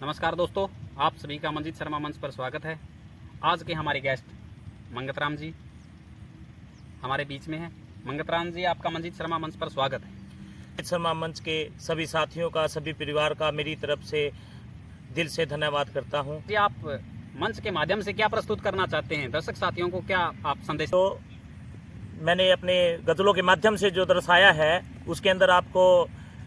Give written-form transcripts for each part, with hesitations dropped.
नमस्कार दोस्तों, आप सभी का मंजीत शर्मा मंच पर स्वागत है। आज के हमारे गेस्ट मंगतराम जी हमारे बीच में हैं। मंगतराम जी, आपका मंजीत शर्मा मंच पर स्वागत है। मंजीत शर्मा मंच के सभी साथियों का, सभी परिवार का मेरी तरफ से दिल से धन्यवाद करता हूं। जी, आप मंच के माध्यम से क्या प्रस्तुत करना चाहते हैं? दर्शक साथियों को क्या आप संदेश? तो मैंने अपने गज़लों के माध्यम से जो दर्शाया है उसके अंदर आपको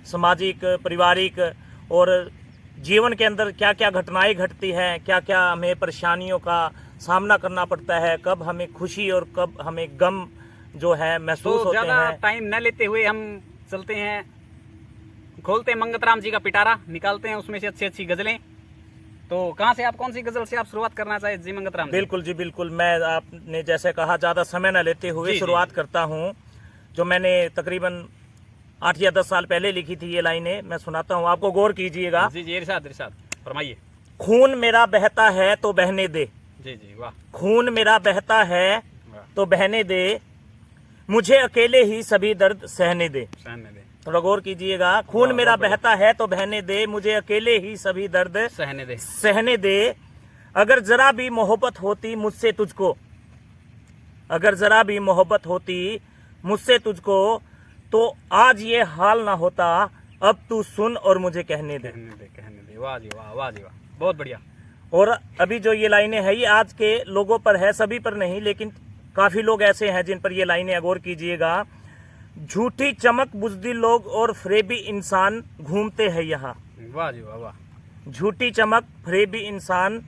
सामाजिक, पारिवारिक और जीवन के अंदर क्या क्या घटनाएं घटती हैं, क्या क्या हमें परेशानियों का सामना करना पड़ता है, कब हमें खुशी और कब हमें गम जो है महसूस तो होते ज्यादा हैं। टाइम न लेते हुए हम चलते हैं, खोलते हैं मंगतराम जी का पिटारा, निकालते हैं उसमें से अच्छी अच्छी गजलें। तो कहाँ से आप, कौन सी गजल से आप शुरुआत करना चाहे जी मंगतराम जी? बिल्कुल जी, बिल्कुल। मैं, आपने जैसे कहा, ज़्यादा समय न लेते हुए जी, शुरुआत करता हूँ। जो मैंने तकरीबन 8 या 10 साल पहले लिखी थी ये लाइनें मैं सुनाता हूँ, आपको गौर कीजिएगा। जी जी, इरशाद फरमाइए। खून मेरा बहता है तो बहने दे, जी जी, वाह। खून मेरा बहता है वाह, तो बहने दे, मुझे अकेले ही सभी दर्द सहने दे। सहने दे, थोड़ा गौर कीजिएगा। खून वाह, मेरा बहुत बढ़िया। बहता है तो बहने दे, मुझे अकेले ही सभी दर्द सहने दे। सहने दे। अगर जरा भी मोहब्बत होती मुझसे तुझको, अगर जरा भी मोहब्बत होती मुझसे तुझको, तो आज ये हाल ना होता। अब तू सुन और मुझे कहने दे। कहने दे। वाह जी वाह, वाह जी वाह, बहुत बढ़िया। और अभी जो ये लाइनें हैं ये आज के लोगों पर है, सभी पर नहीं, लेकिन काफी लोग ऐसे हैं जिन पर ये लाइनें, गौर कीजिएगा। झूठी चमक बुज़दिल लोग और फरेबी इंसान घूमते हैं यहाँ। वाह जी वाह, वाह। झूठी चमक, फरेबी इंसान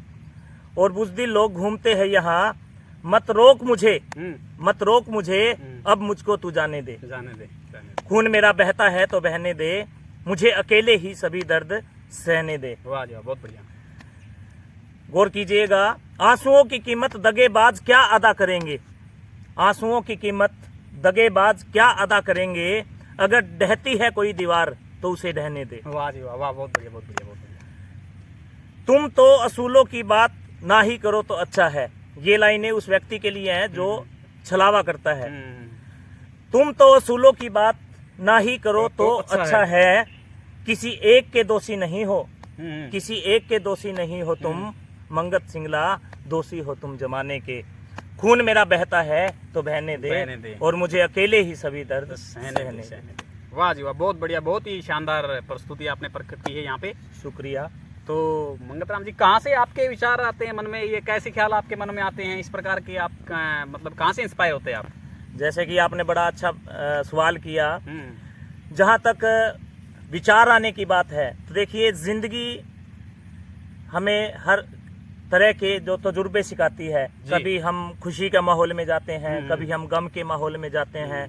और बुज़दिल लोग घूमते हैं यहाँ। मत रोक मुझे, मत रोक मुझे, अब मुझको तू जाने दे। जाने दे, जाने दे। खून मेरा बहता है तो बहने दे, मुझे अकेले ही सभी दर्द सहने दे। वाह जी वाह, बहुत बढ़िया। गौर कीजिएगा। आंसुओं की कीमत दगेबाज क्या अदा करेंगे, आंसुओं की कीमत दगेबाज क्या अदा करेंगे। अगर ढहती है कोई दीवार तो उसे ढहने दे। वाह जी वाह, वाह, बहुत बढ़िया, बहुत बढ़िया, बहुत बढ़िया। तुम तो असूलों की बात ना ही करो तो अच्छा है। ये लाइनें उस व्यक्ति के लिए हैं जो छलावा करता है। तुम तो असूलों की बात ना ही करो तो अच्छा है। किसी एक के दोषी नहीं हो, किसी एक के दोषी नहीं हो तुम। मंगत सिंगला दोषी हो तुम जमाने के। खून मेरा बहता है तो बहने दे, और मुझे अकेले ही सभी दर्द सहने दे। वाह जी वाह, बहुत बढ़िया, बहुत ही शानदार प्रस्तुति आपने प्रकट की है यहाँ पे। शुक्रिया। तो मंगतराम जी, कहाँ से आपके विचार आते हैं मन में, ये कैसे ख्याल आपके मन में आते हैं इस प्रकार के? आप मतलब कहाँ से इंस्पायर होते हैं आप? जैसे कि आपने बड़ा अच्छा सवाल किया। जहाँ तक विचार आने की बात है तो देखिए, जिंदगी हमें हर तरह के जो तजुर्बे सिखाती है। कभी हम खुशी के माहौल में जाते हैं, कभी हम गम के माहौल में जाते हैं।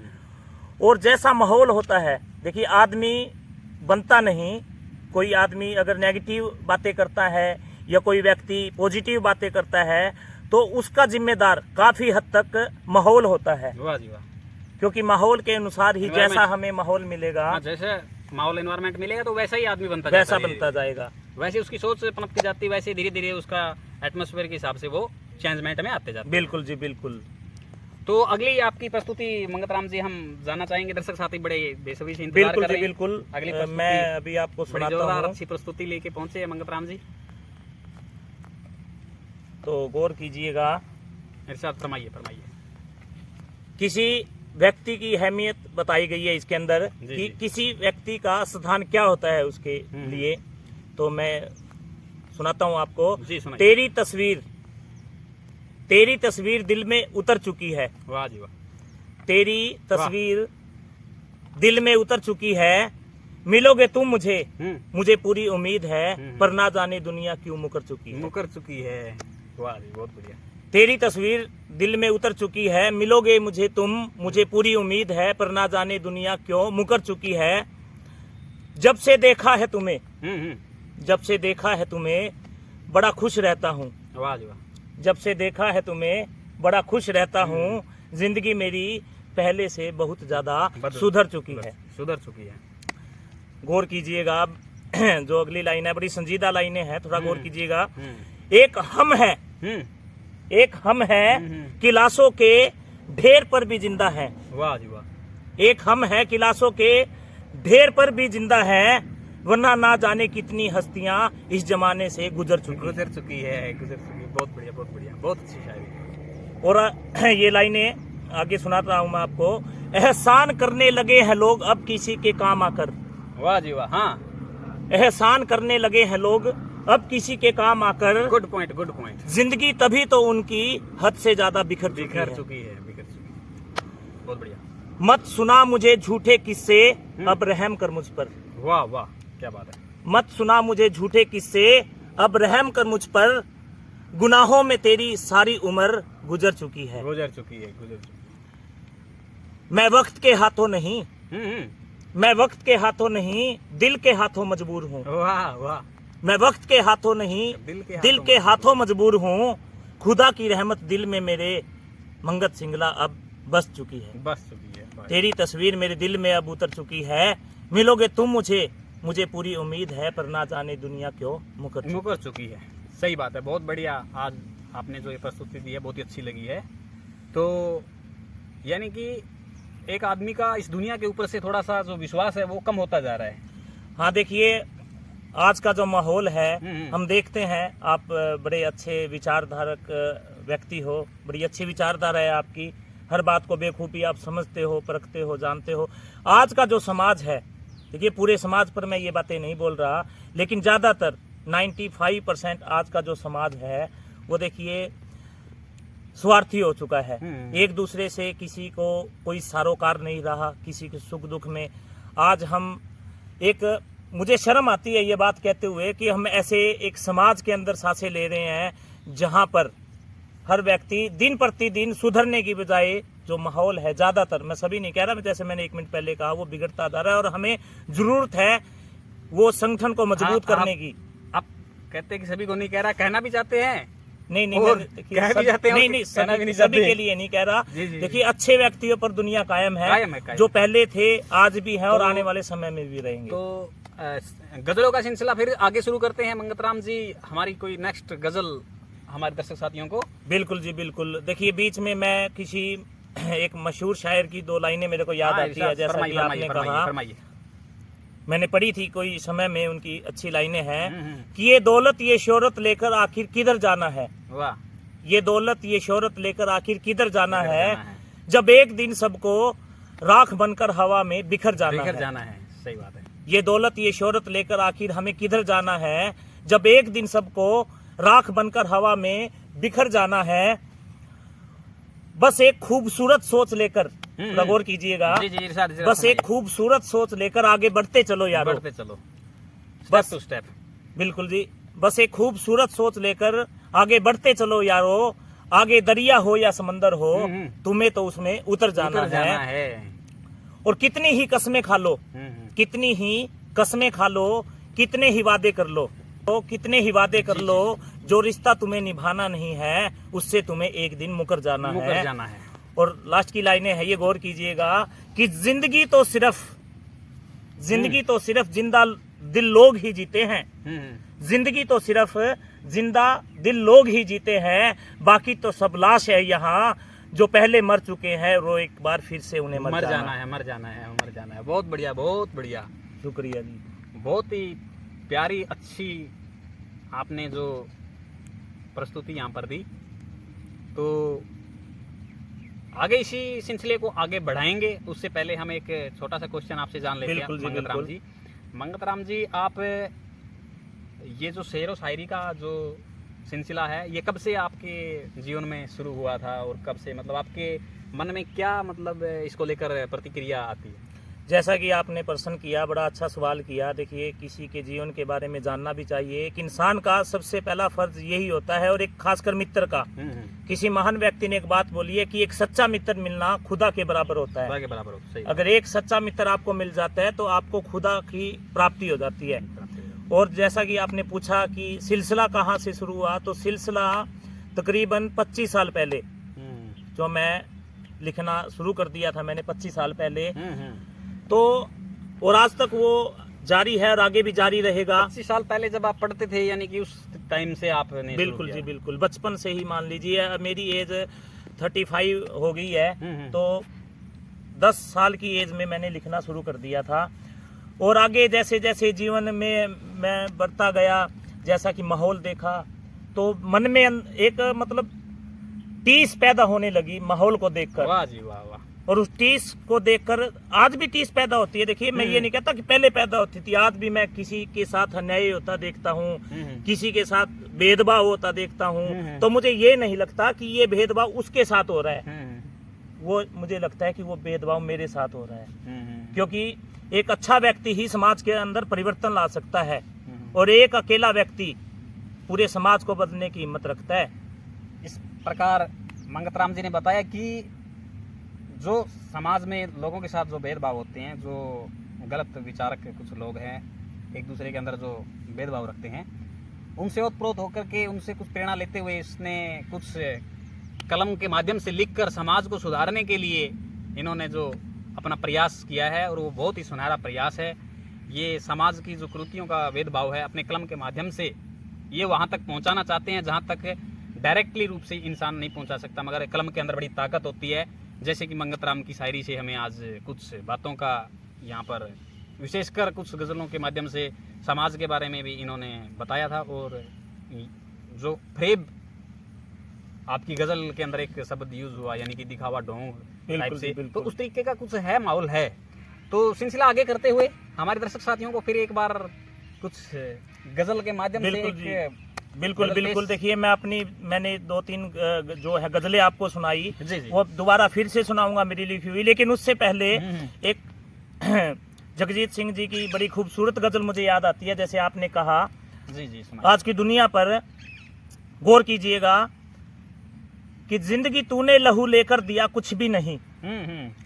और जैसा माहौल होता है, देखिए आदमी बनता नहीं। कोई आदमी अगर नेगेटिव बातें करता है या कोई व्यक्ति पॉजिटिव बातें करता है तो उसका जिम्मेदार काफी हद तक माहौल होता है। वाह जी वाह। क्योंकि माहौल के अनुसार ही जैसा हमें माहौल मिलेगा, जैसे माहौल एनवायरनमेंट मिलेगा तो वैसा ही आदमी बनता वैसा बनता जाएगा। वैसे उसकी सोच पनपती जाती, वैसे धीरे धीरे उसका एटमॉस्फेयर के हिसाब से वो चेंजमेंट में आते जाते। बिल्कुल जी, बिल्कुल। तो अगली आपकी प्रस्तुति मंगतराम जी हम जानना चाहेंगे। दर्शक साथी बड़े बेसब्री से इंतजार कर रहे हैं। बिल्कुल। अगली मैं अभी आपको सुनाता हूँ। अच्छी प्रस्तुति लेके पहुंचे हैं मंगतराम जी, तो गौर कीजिएगा। इरशाद फरमाइए, फरमाइए। किसी व्यक्ति की अहमियत बताई गई है इसके अंदर कि किसी व्यक्ति का स्थान क्या होता है उसके लिए। तो मैं सुनाता हूँ आपको। तेरी तस्वीर दिल में उतर चुकी है। वाह जी वाह। तेरी तस्वीर दिल में उतर चुकी है। मिलोगे तुम मुझे, मुझे पूरी उम्मीद है। पर ना जाने दुनिया क्यों मुकर चुकी है। वाह जी, बहुत बढ़िया। तेरी तस्वीर दिल में उतर चुकी है। मिलोगे मुझे तुम, मुझे पूरी उम्मीद है। पर ना जाने दुनिया क्यों मुकर चुकी है। जब से देखा है तुम्हें, जब से देखा है तुम्हें, बड़ा खुश रहता हूँ। वाह जी वाह। जब से देखा है तुम्हें, बड़ा खुश रहता हूँ। जिंदगी मेरी पहले से बहुत ज्यादा सुधर चुकी है। गौर कीजिएगा। जो अगली लाइन है बड़ी संजीदा लाइनें हैं, थोड़ा गौर कीजिएगा। एक हम है, एक हम है कि लाशों के ढेर पर भी जिंदा है। 。 वाह जी वाह। एक हम है कि लाशों के ढेर पर भी जिंदा है। वाह जी वाह। 。 एक हम है कि लाशों के ढेर पर भी जिंदा है। वाह जी वाह। एक हम है कि लाशों के ढेर पर भी जिंदा है। वाह जी वाह। एक हम है कि लाशों के ढेर पर भी जिंदा है। वरना ना जाने कितनी हस्तियां इस जमाने से गुजर चुकी गुजर चुकी है। बहुत बढ़िया, बहुत बढ़िया, बहुत अच्छी शायरी। और ये लाइनें आगे सुनाता हूं मैं आपको। एहसान करने लगे हैं लोग अब किसी के काम आकर। वाह जी वाह। हाँ, एहसान करने लगे हैं लोग अब किसी के काम आकर। Good point, good point. जिंदगी तभी तो उनकी हद से ज्यादा बिखर चुकी है। बिखर चुकी है। बहुत बढ़िया। मत सुना मुझे झूठे किस्से अब रहम कर मुझ पर। वाह वाह, क्या बात है। मत सुना मुझे झूठे किस्से अब रहम कर मुझ पर। गुनाहों में तेरी सारी उम्र गुजर चुकी है। गुजर चुकी है। मैं वक्त के हाथों नहीं, हम्म, मैं वक्त के हाथों नहीं दिल के हाथों मजबूर हूँ। वाह वाह। मैं वक्त के हाथों नहीं दिल के हाथों मजबूर हूँ। खुदा की रहमत दिल में मेरे मंगत सिंगला अब बस चुकी है। बस चुकी है। तेरी तस्वीर मेरे दिल में अब उतर चुकी है। मिलोगे तुम मुझे पूरी उम्मीद है, पर ना जाने दुनिया क्यों मुकर चुकी है। सही बात है, बहुत बढ़िया। आज आपने जो ये प्रस्तुति दी है बहुत ही अच्छी लगी है। तो यानी कि एक आदमी का इस दुनिया के ऊपर से थोड़ा सा जो विश्वास है वो कम होता जा रहा है। हाँ, देखिए आज का जो माहौल है, हम देखते हैं आप बड़े अच्छे विचारधारक व्यक्ति हो, बड़ी अच्छी विचारधारा है आपकी। हर बात को बेखूबी आप समझते हो, परखते हो, जानते हो। आज का जो समाज है, देखिए पूरे समाज पर मैं ये बातें नहीं बोल रहा, लेकिन ज़्यादातर 95% आज का जो समाज है वो देखिए स्वार्थी हो चुका है। एक दूसरे से किसी को कोई सरोकार नहीं रहा, किसी के सुख दुख में। आज हम मुझे शर्म आती है ये बात कहते हुए कि हम ऐसे एक समाज के अंदर सांसें ले रहे हैं जहां पर हर व्यक्ति दिन प्रतिदिन सुधरने की बजाय जो माहौल है, ज्यादातर, मैं सभी नहीं कह रहा, जैसे मैंने 1 मिनट पहले कहा, वो बिगड़ता जा रहा है। और हमें जरूरत है वो संगठन को मजबूत करने की। आप कहते हैं कि सभी को नहीं कह रहा, कहना भी चाहते हैं। नहीं, सभी के लिए नहीं कह रहा। देखिए अच्छे व्यक्तियों पर दुनिया कायम है, जो पहले थे, आज भी है, और आने वाले समय में भी रहेंगे। तो गजलों का सिलसिला फिर आगे शुरू करते हैं। मंगतराम जी, हमारी कोई नेक्स्ट गजल हमारे दर्शक साथियों को। बिल्कुल जी, बिल्कुल। देखिए बीच में मैं किसी एक मशहूर शायर की 2 लाइनें मेरे को याद आती है, जैसा कि आपने कहा, मैंने पढ़ी थी कोई समय में, उनकी अच्छी लाइनें हैं कि ये दौलत ये शोहरत लेकर आखिर किधर जाना है। वाह। ये दौलत ये शोहरत लेकर आखिर किधर जाना है, जब एक दिन सबको राख बनकर हवा में बिखर जाना है। सही बात है। ये दौलत ये शोहरत लेकर आखिर हमें किधर जाना है, जब एक दिन सबको राख बनकर हवा में बिखर जाना है। बस एक खूबसूरत सोच लेकर, गौर कीजिएगा, बस एक खूबसूरत सोच लेकर आगे बढ़ते चलो यारो, बढ़ते चलो, बस टू स्टेप। बिल्कुल जी, बस एक खूबसूरत सोच लेकर आगे बढ़ते चलो यारो। आगे दरिया हो या समंदर हो, तुम्हें तो उसमें उतर जाना है। और कितनी ही कस्में खा लो, कितनी ही कस्में खा लो, कितने ही वादे कर लो, तो कितने ही वादे कर लो, जो रिश्ता तुम्हें निभाना नहीं है उससे तुम्हें एक दिन मुकर जाना है। और लास्ट की लाइनें है, ये गौर कीजिएगा कि जिंदगी तो सिर्फ जिंदा दिल लोग ही जीते हैं। जिंदगी तो सिर्फ जिंदा दिल लोग ही जीते हैं, बाकी तो सब लाश है यहाँ, जो पहले मर चुके हैं वो एक बार फिर से उन्हें मर जाना है। बहुत बढ़िया, बहुत बढ़िया, शुक्रिया जी। बहुत ही प्यारी अच्छी आपने जो प्रस्तुति यहाँ पर दी। तो आगे इसी सिलसिले को आगे बढ़ाएंगे, उससे पहले हम एक छोटा सा क्वेश्चन आपसे जान लेते हैं। मंगतराम जी, आप ये जो शेर व शायरी का जो सिलसिला है, ये कब से आपके जीवन में शुरू हुआ था, और कब से, मतलब आपके मन में क्या, मतलब इसको लेकर प्रतिक्रिया आती है? जैसा कि आपने प्रश्न किया, बड़ा अच्छा सवाल किया। देखिए किसी के जीवन के बारे में जानना भी चाहिए। एक इंसान का सबसे पहला फर्ज यही होता है, और एक खासकर मित्र का। किसी महान व्यक्ति ने एक बात बोली है कि एक सच्चा मित्र मिलना खुदा के बराबर होता है। सही। अगर एक सच्चा मित्र आपको मिल जाता है तो आपको खुदा की प्राप्ति हो जाती है। और जैसा कि आपने पूछा कि सिलसिला कहाँ से शुरू हुआ, तो सिलसिला तकरीबन 25 साल पहले जो मैं लिखना शुरू कर दिया था मैंने 25 साल पहले, तो और आज तक वो जारी है और आगे भी जारी रहेगा। 25 साल पहले जब आप पढ़ते थे, यानी कि उस टाइम से आपने? बिल्कुल जी, बिल्कुल, बचपन से ही मान लीजिए। मेरी एज 35 हो गई है, तो 10 साल की एज में मैंने लिखना शुरू कर दिया था। और आगे जैसे जैसे जीवन में मैं बढ़ता गया, जैसा कि माहौल देखा, तो मन में एक मतलब टीस पैदा होने लगी माहौल को देखकर। वाह जी वाह वाह। और उस टीस को देखकर आज भी टीस पैदा होती है। देखिए मैं ये नहीं कहता कि पहले पैदा होती थी, आज भी मैं किसी के साथ अन्याय होता देखता हूँ, किसी के साथ भेदभाव होता देखता हूँ, तो मुझे ये नहीं लगता कि ये भेदभाव उसके साथ हो रहा है, वो मुझे लगता है कि वो भेदभाव मेरे साथ हो रहा है। क्योंकि एक अच्छा व्यक्ति ही समाज के अंदर परिवर्तन ला सकता है, और एक अकेला व्यक्ति पूरे समाज को बदलने की हिम्मत रखता है। इस प्रकार मंगतराम जी ने बताया कि जो समाज में लोगों के साथ जो भेदभाव होते हैं, जो गलत विचारक कुछ लोग हैं, एक दूसरे के अंदर जो भेदभाव रखते हैं, उनसे ओतप्रोत होकर के उनसे कुछ प्रेरणा लेते हुए इसने कुछ कलम के माध्यम से लिखकर समाज को सुधारने के लिए इन्होंने जो अपना प्रयास किया है, और वो बहुत ही सुनहरा प्रयास है। ये समाज की जो कुरीतियों का भेदभाव है, अपने कलम के माध्यम से ये वहाँ तक पहुँचाना चाहते हैं जहाँ तक डायरेक्टली रूप से इंसान नहीं पहुँचा सकता, मगर कलम के अंदर बड़ी ताकत होती है। जैसे कि मंगतराम की शायरी से हमें आज कुछ बातों का यहाँ पर विशेषकर कुछ गज़लों के माध्यम से समाज के बारे में भी इन्होंने बताया था। और जो फ्रेब आपकी गज़ल के अंदर एक शब्द यूज़ हुआ, यानी कि दिखावा ढोंग टाइप से, तो उस तरीके का कुछ है, माहौल है। तो सिलसिला आगे करते हुए हमारे दर्शक साथियों को फिर एक बार कुछ गज़ल के माध्यम से एक बिल्कुल देखिए, मैंने 2-3 जो है गजलें आपको सुनाई, वो दोबारा फिर से सुनाऊंगा मेरी लिखी हुई, लेकिन उससे पहले एक जगजीत सिंह जी की बड़ी खूबसूरत गजल मुझे याद आती है। जैसे आपने कहा, जी आज की दुनिया पर गौर कीजिएगा कि जिंदगी तूने लहू लेकर दिया कुछ भी नहीं।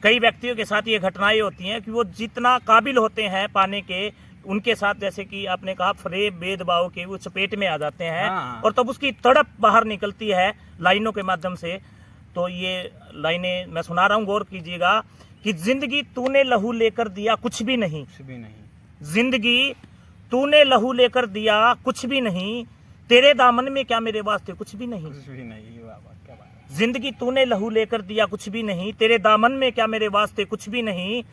कई व्यक्तियों के साथ ये घटनाएं होती हैं कि वो जितना काबिल होते हैं पाने के, उनके साथ जैसे कि आपने कहा फ्रेब भेदभाव के वो चपेट में आ जाते हैं। और तब उसकी तड़प बाहर निकलती है लाइनों के माध्यम से। तो ये लाइनें मैं सुना रहा हूँ, गौर कीजिएगा कि जिंदगी तूने लहू लेकर दिया कुछ भी नहीं, जिंदगी तूने लहू लेकर दिया कुछ भी नहीं, तेरे दामन में क्या मेरे वास्ते कुछ भी नहीं। जिंदगी तूने लहू लेकर दिया कुछ भी नहीं, तेरे दामन में क्या मेरे वास्ते कुछ भी नहीं,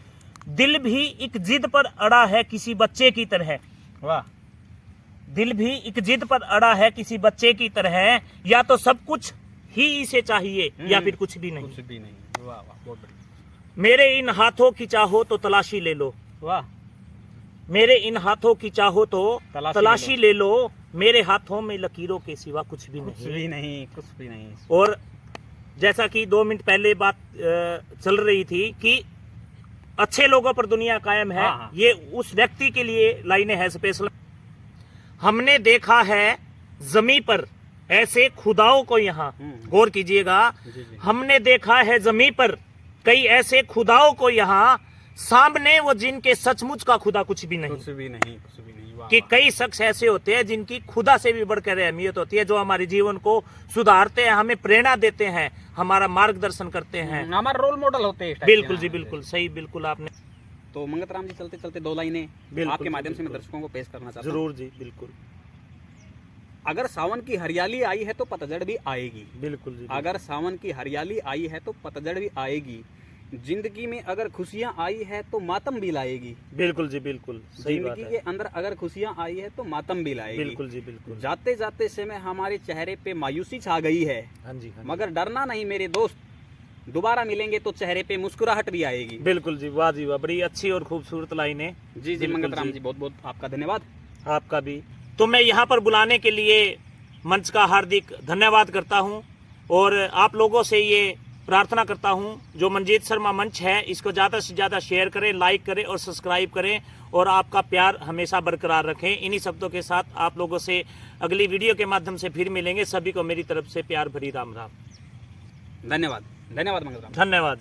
दिल भी एक जिद पर अड़ा है किसी बच्चे की तरह। वाह। दिल भी एक जिद पर अड़ा है किसी बच्चे की तरह, या तो सब कुछ ही इसे चाहिए या फिर कुछ भी नहीं। वाह वाह, बहुत बढ़िया। मेरे इन हाथों की चाहो तो तलाशी ले लो। वाह। मेरे इन हाथों की चाहो तो तलाशी ले लो, मेरे हाथों में लकीरों के सिवा कुछ भी नहीं। और जैसा कि 2 मिनट पहले बात चल रही थी कि अच्छे लोगों पर दुनिया कायम है। ये उस व्यक्ति के लिए लाइनें है स्पेशल। हमने देखा है जमी पर ऐसे खुदाओं को यहाँ, गौर कीजिएगा, हमने देखा है जमी पर कई ऐसे खुदाओं को यहाँ, सामने वो जिनके सचमुच का खुदा कुछ भी नहीं। कि कई शख्स ऐसे होते हैं जिनकी खुदा से भी बढ़कर अहमियत होती है, जो हमारे जीवन को सुधारते हैं, हमें प्रेरणा देते हैं, हमारा मार्गदर्शन करते हैं, हमारा रोल मॉडल होते हैं। बिल्कुल जी, बिल्कुल सही, बिल्कुल आपने। तो मंगतराम जी, चलते चलते 2 लाइनें आपके माध्यम से मैं दर्शकों को पेश करना चाहता हूं। जरूर जी, बिल्कुल। अगर सावन की हरियाली आई है तो पतझड़ भी आएगी। बिल्कुल जी। अगर सावन की हरियाली आई है तो पतझड़ भी आएगी। जिंदगी में अगर खुशियां आई है तो मातम भी लाएगी। बिल्कुल जी, बिल्कुल सही बात है। जिंदगी के अंदर अगर खुशियां आई है तो मातम भी लाएगी। बिल्कुल जी, बिल्कुल। जाते जाते समय हमारे चेहरे पे मायूसी छा गई है। हाँ जी। मगर डरना नहीं मेरे दोस्त, दोबारा मिलेंगे तो चेहरे पे मुस्कुराहट भी आएगी। बिल्कुल जी, वाह जी वाह, बड़ी अच्छी और खूबसूरत लाइनें। जी मंगतराम जी, बहुत बहुत आपका धन्यवाद। आपका भी। तो मैं यहाँ पर बुलाने के लिए मंच का हार्दिक धन्यवाद करता हूँ, और आप लोगों से ये प्रार्थना करता हूं, जो मंजीत शर्मा मंच है इसको ज़्यादा से ज़्यादा शेयर करें, लाइक करें और सब्सक्राइब करें, और आपका प्यार हमेशा बरकरार रखें। इन्हीं शब्दों के साथ आप लोगों से अगली वीडियो के माध्यम से फिर मिलेंगे। सभी को मेरी तरफ से प्यार भरी राम राम। धन्यवाद। धन्यवाद मंगतराम। धन्यवाद।